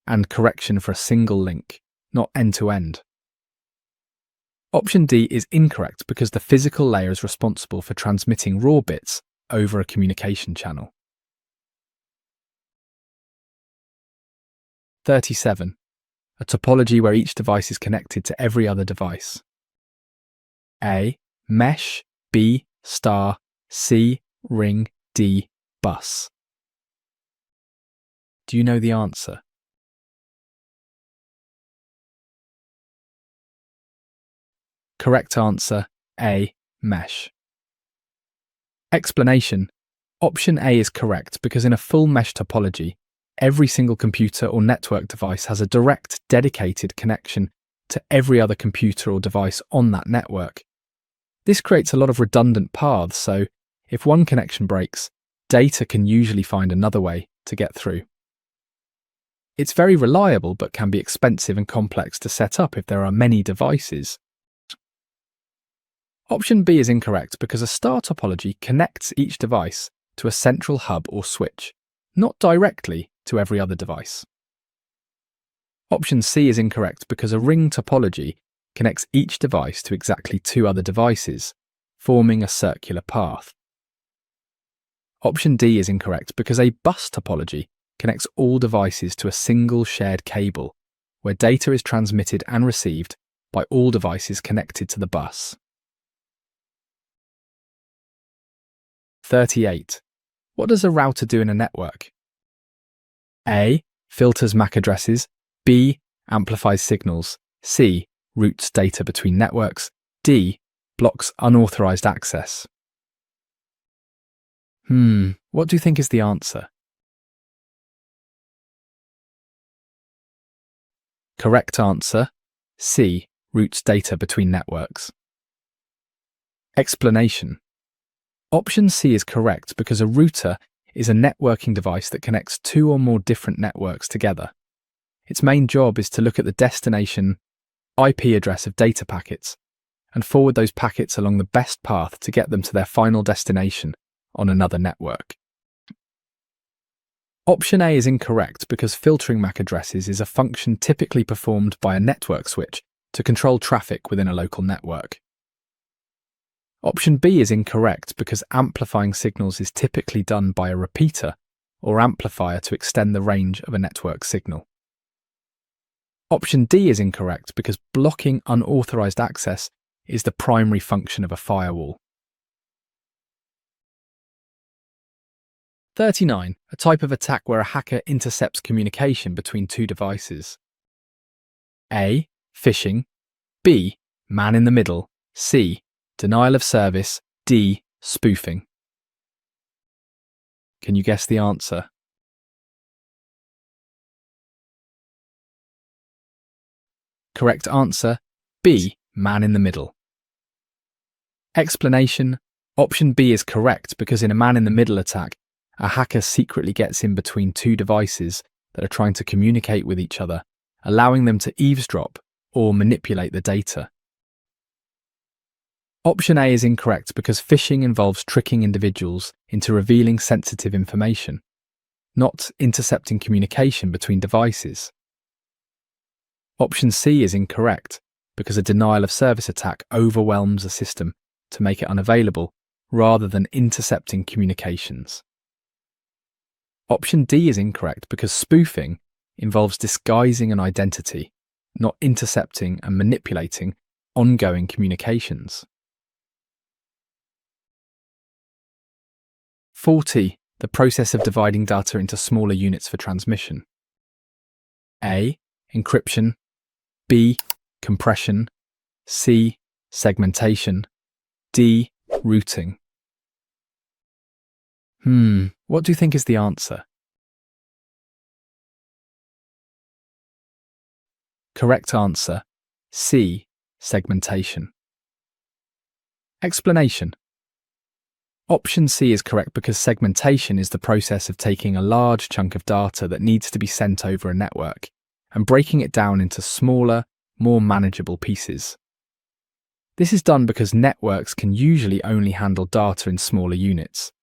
and correction for a single link, not end-to-end. Option D is incorrect because the physical layer is responsible for transmitting raw bits over a communication channel. 37. A topology where each device is connected to every other device. A. Mesh. B. Star. C. Ring. D. Bus. Do you know the answer? Correct answer, A. Mesh. Explanation: option A is correct because in a full mesh topology, every single computer or network device has a direct, dedicated connection to every other computer or device on that network. This creates a lot of redundant paths, so if one connection breaks, data can usually find another way to get through. It's very reliable but can be expensive and complex to set up if there are many devices. Option B is incorrect because a star topology connects each device to a central hub or switch, not directly to every other device. Option C is incorrect because a ring topology connects each device to exactly two other devices, forming a circular path. Option D is incorrect because a bus topology connects all devices to a single shared cable, where data is transmitted and received by all devices connected to the bus. 38. What does a router do in a network? A. Filters MAC addresses. B. Amplifies signals. C. Routes data between networks. D. Blocks unauthorized access. What do you think is the answer? Correct answer, C. Routes data between networks. Explanation: option C is correct because a router is a networking device that connects two or more different networks together. Its main job is to look at the destination IP address of data packets and forward those packets along the best path to get them to their final destination on another network. Option A is incorrect because filtering MAC addresses is a function typically performed by a network switch to control traffic within a local network. Option B is incorrect because amplifying signals is typically done by a repeater or amplifier to extend the range of a network signal. Option D is incorrect because blocking unauthorized access is the primary function of a firewall. 39. A type of attack where a hacker intercepts communication between two devices. A. Phishing. B. Man in the middle. C. Denial of service. D. Spoofing. Can you guess the answer? Correct answer, B. Man in the middle. Explanation: option B is correct because in a man in the middle attack, a hacker secretly gets in between two devices that are trying to communicate with each other, allowing them to eavesdrop or manipulate the data. Option A is incorrect because phishing involves tricking individuals into revealing sensitive information, not intercepting communication between devices. Option C is incorrect because a denial of service attack overwhelms a system to make it unavailable rather than intercepting communications. Option D is incorrect because spoofing involves disguising an identity, not intercepting and manipulating ongoing communications. 40. The process of dividing data into smaller units for transmission. A. Encryption. B. Compression. C. Segmentation. D. Routing. What do you think is the answer? Correct answer, C. Segmentation. Explanation. Option C is correct because segmentation is the process of taking a large chunk of data that needs to be sent over a network and breaking it down into smaller, more manageable pieces. This is done because networks can usually only handle data in smaller units,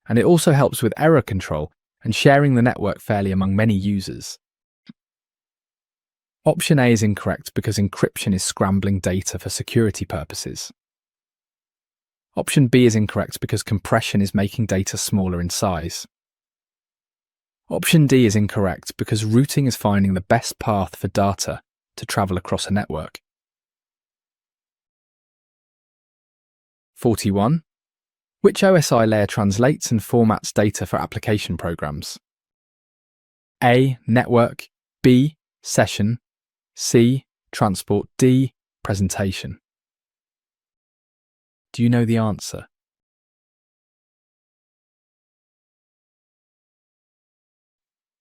and it also helps with error control and sharing the network fairly among many users. Option A is incorrect because encryption is scrambling data for security purposes. Option B is incorrect because compression is making data smaller in size. Option D is incorrect because routing is finding the best path for data to travel across a network. 41. Which OSI layer translates and formats data for application programs? A. Network. B. Session. C. Transport. D. Presentation. Do you know the answer?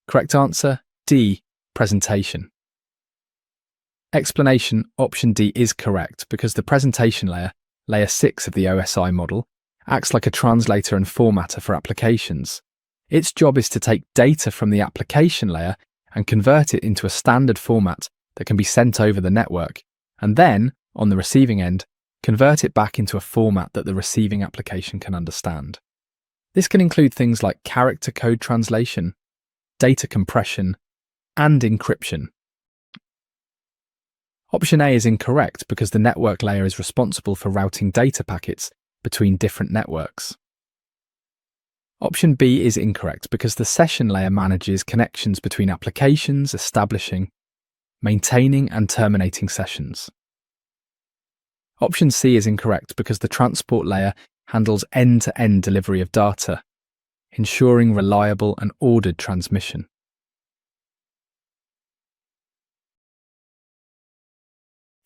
Correct answer, D. Presentation. Explanation. Option D is correct because the presentation layer, layer 6 of the OSI model, acts like a translator and formatter for applications. Its job is to take data from the application layer and convert it into a standard format that can be sent over the network, and then, on the receiving end, convert it back into a format that the receiving application can understand. This can include things like character code translation, data compression, and encryption. Option A is incorrect because the network layer is responsible for routing data packets between different networks. Option B is incorrect because the session layer manages connections between applications, establishing, maintaining, and terminating sessions. Option C is incorrect because the transport layer handles end-to-end delivery of data, ensuring reliable and ordered transmission.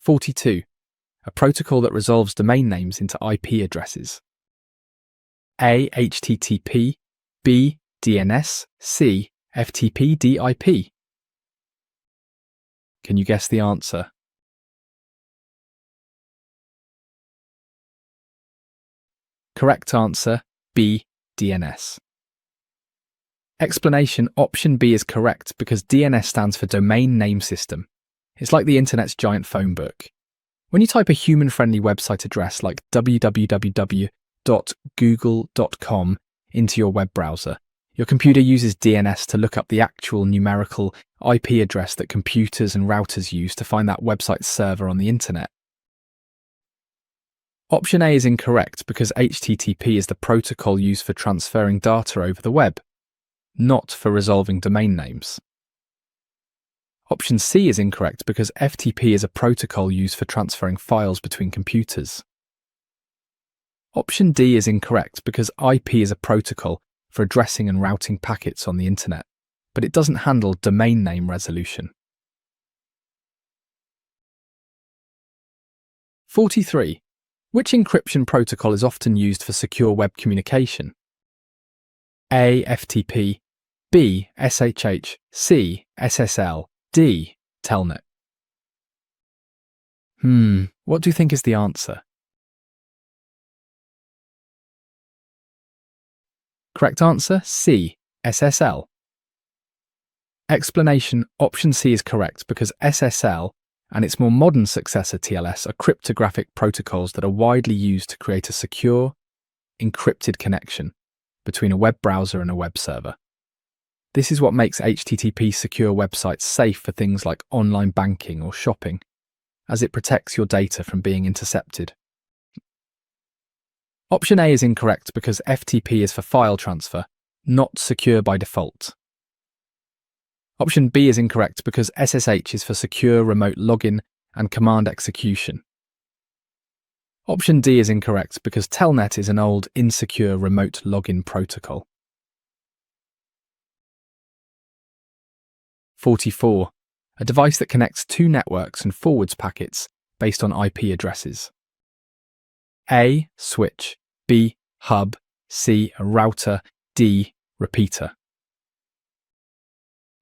(42) A protocol that resolves domain names into IP addresses. A. HTTP. B. DNS. C. FTP/DIP. Can you guess the answer? Correct answer, B. DNS. Explanation. Option B is correct because DNS stands for Domain Name System. It's like the internet's giant phone book. When you type a human-friendly website address like www.google.com into your web browser, your computer uses DNS to look up the actual numerical IP address that computers and routers use to find that website's server on the internet. Option A is incorrect because HTTP is the protocol used for transferring data over the web, not for resolving domain names. Option C is incorrect because FTP is a protocol used for transferring files between computers. Option D is incorrect because IP is a protocol for addressing and routing packets on the internet, but it doesn't handle domain name resolution. 43. Which encryption protocol is often used for secure web communication? A. FTP. B. SSH. C. SSL. D. Telnet. What do you think is the answer? Correct answer, C. SSL. Explanation. Option C is correct because SSL, and its more modern successor TLS are cryptographic protocols that are widely used to create a secure, encrypted connection between a web browser and a web server. This is what makes HTTP secure websites safe for things like online banking or shopping, as it protects your data from being intercepted. Option A is incorrect because FTP is for file transfer, not secure by default. Option B is incorrect because SSH is for secure remote login and command execution. Option D is incorrect because Telnet is an old, insecure remote login protocol. 44. A device that connects two networks and forwards packets based on IP addresses. A. Switch. B. Hub. C. A router. D. Repeater.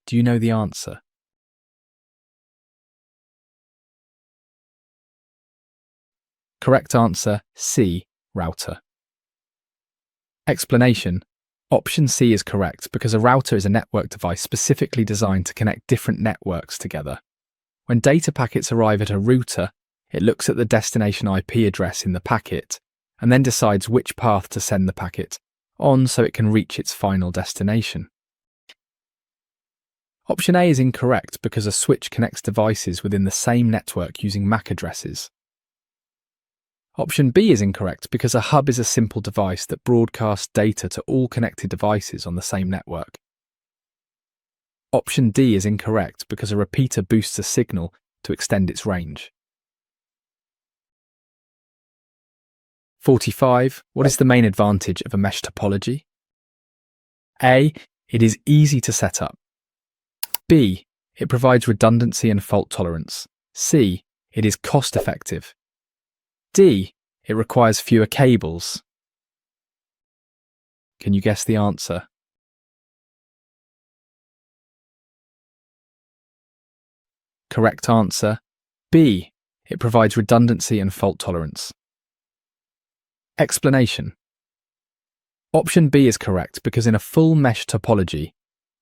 Do you know the answer? Correct answer, C. Router. Explanation. Option C is correct because a router is a network device specifically designed to connect different networks together. When data packets arrive at a router, it looks at the destination IP address in the packet and then decides which path to send the packet on so it can reach its final destination. Option A is incorrect because a switch connects devices within the same network using MAC addresses. Option B is incorrect because a hub is a simple device that broadcasts data to all connected devices on the same network. Option D is incorrect because a repeater boosts a signal to extend its range. 45. What is the main advantage of a mesh topology? A. It is easy to set up. B. It provides redundancy and fault tolerance. C. It is cost-effective. D. It requires fewer cables. Can you guess the answer? Correct answer, B. It provides redundancy and fault tolerance. Explanation. Option B is correct because in a full mesh topology,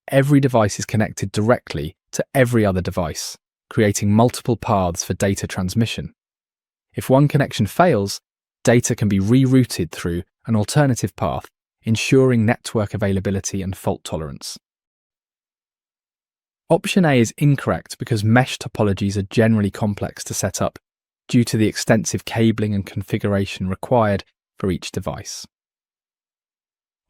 every device is connected directly to every other device, creating multiple paths for data transmission. If one connection fails, data can be rerouted through an alternative path, ensuring network availability and fault tolerance. Option A is incorrect because mesh topologies are generally complex to set up due to the extensive cabling and configuration required for each device.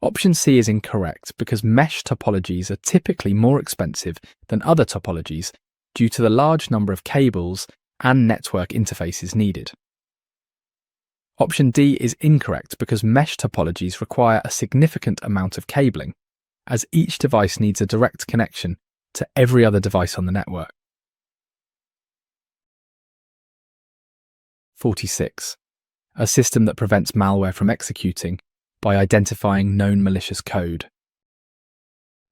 Option C is incorrect because mesh topologies are typically more expensive than other topologies due to the large number of cables and network interfaces needed. Option D is incorrect because mesh topologies require a significant amount of cabling, as each device needs a direct connection to every other device on the network. 46. A system that prevents malware from executing by identifying known malicious code.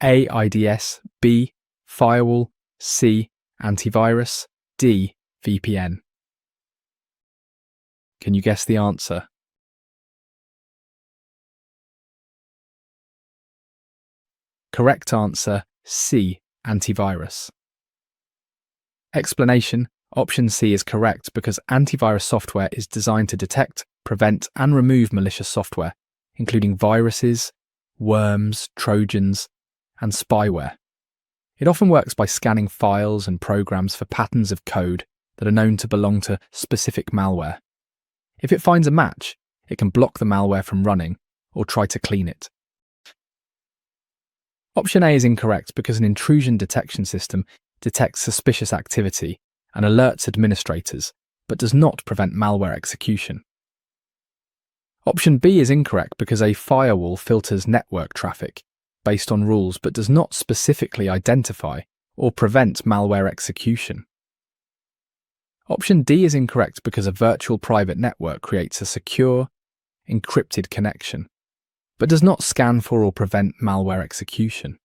A. IDS, B. Firewall, C. Antivirus, D. VPN. Can you guess the answer? Correct answer, C. Antivirus. Explanation. Option C is correct because antivirus software is designed to detect, prevent, and remove malicious software, including viruses, worms, trojans, and spyware. It often works by scanning files and programs for patterns of code that are known to belong to specific malware. If it finds a match, it can block the malware from running or try to clean it. Option A is incorrect because an intrusion detection system detects suspicious activity and alerts administrators, but does not prevent malware execution. Option B is incorrect because a firewall filters network traffic based on rules but does not specifically identify or prevent malware execution. Option D is incorrect because a virtual private network creates a secure, encrypted connection, but does not scan for or prevent malware execution.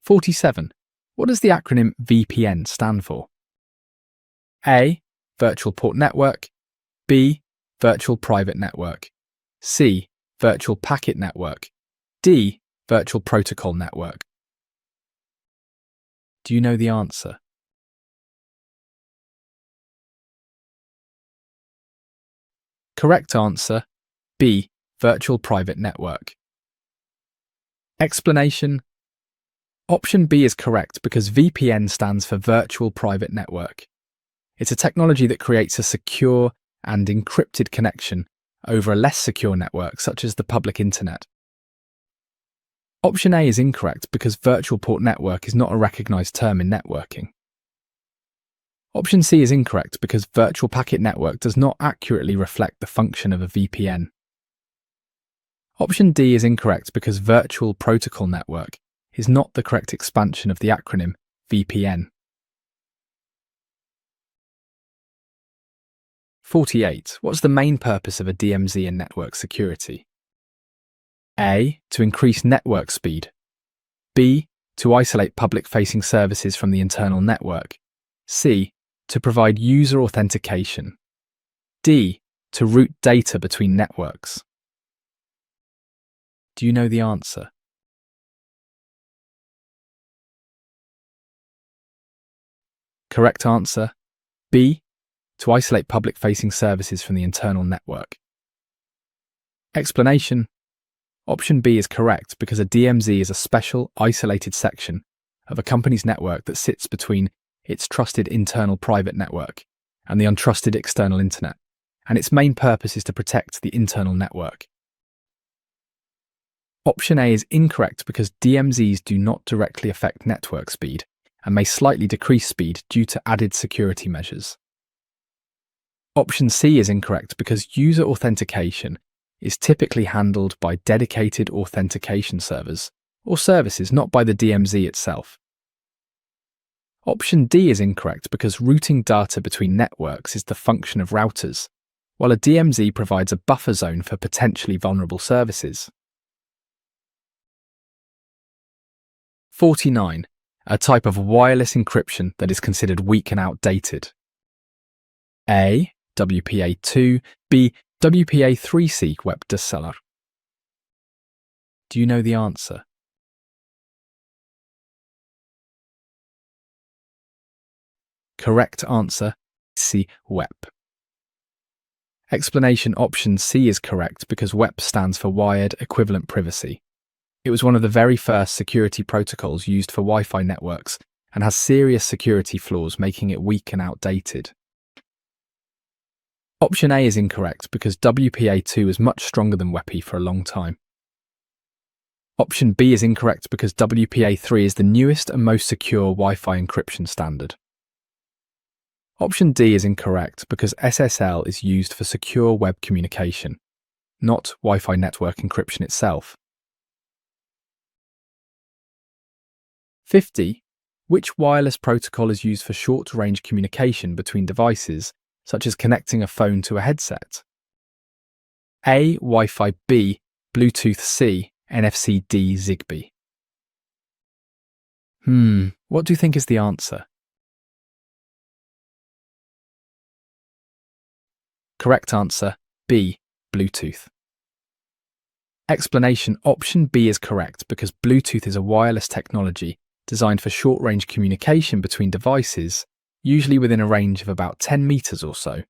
47. What does the acronym VPN stand for? A. Virtual Port Network. B. Virtual Private Network. C. Virtual Packet Network. D. Virtual Protocol Network. Do you know the answer? Correct answer, B. Virtual private network. Explanation. Option B is correct because VPN stands for Virtual Private Network. It's a technology that creates a secure and encrypted connection over a less secure network such as the public internet. Option A is incorrect because virtual port network is not a recognized term in networking. Option C is incorrect because virtual packet network does not accurately reflect the function of a VPN. Option D is incorrect because virtual protocol network is not the correct expansion of the acronym VPN. 48. What's the main purpose of a DMZ in network security? A. To increase network speed. B. To isolate public-facing services from the internal network. C. To provide user authentication. D. To route data between networks. Do you know the answer? Correct answer, B. To isolate public-facing services from the internal network. Explanation. Option B is correct because a DMZ is a special, isolated section of a company's network that sits between its trusted internal private network and the untrusted external internet, and its main purpose is to protect the internal network. Option A is incorrect because DMZs do not directly affect network speed and may slightly decrease speed due to added security measures. Option C is incorrect because user authentication is typically handled by dedicated authentication servers or services, not by the DMZ itself. Option D is incorrect because routing data between networks is the function of routers, while a DMZ provides a buffer zone for potentially vulnerable services. 49. A type of wireless encryption that is considered weak and outdated. A. WPA2, B. WPA3C WebDSL. Do you know the answer? Correct answer, C. WEP. Explanation. Option C is correct because WEP stands for Wired Equivalent Privacy. It was one of the very first security protocols used for Wi-Fi networks and has serious security flaws, making it weak and outdated. Option A is incorrect because WPA2 is much stronger than WEPI for a long time. Option B is incorrect because WPA3 is the newest and most secure Wi-Fi encryption standard. Option D is incorrect because SSL is used for secure web communication, not Wi-Fi network encryption itself. 50. Which wireless protocol is used for short-range communication between devices, such as connecting a phone to a headset? A. Wi-Fi, B. Bluetooth, C. NFC, D. Zigbee. What do you think is the answer? Correct answer, B. Bluetooth. Explanation. Option B is correct because Bluetooth is a wireless technology designed for short-range communication between devices, usually within a range of about 10 meters or so.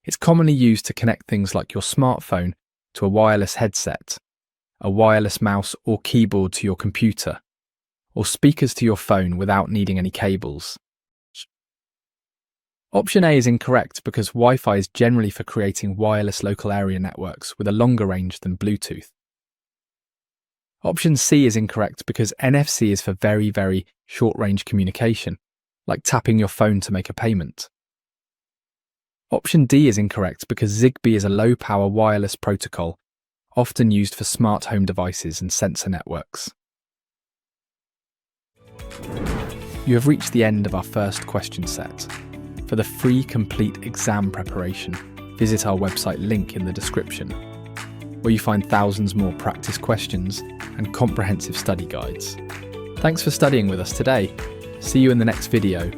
It's commonly used to connect things like your smartphone to a wireless headset, a wireless mouse or keyboard to your computer, or speakers to your phone without needing any cables. Option A is incorrect because Wi-Fi is generally for creating wireless local area networks with a longer range than Bluetooth. Option C is incorrect because NFC is for very, very short-range communication, like tapping your phone to make a payment. Option D is incorrect because Zigbee is a low-power wireless protocol, often used for smart home devices and sensor networks. You have reached the end of our first question set. For the free complete exam preparation, visit our website link in the description, where you find thousands more practice questions and comprehensive study guides. Thanks for studying with us today. See you in the next video.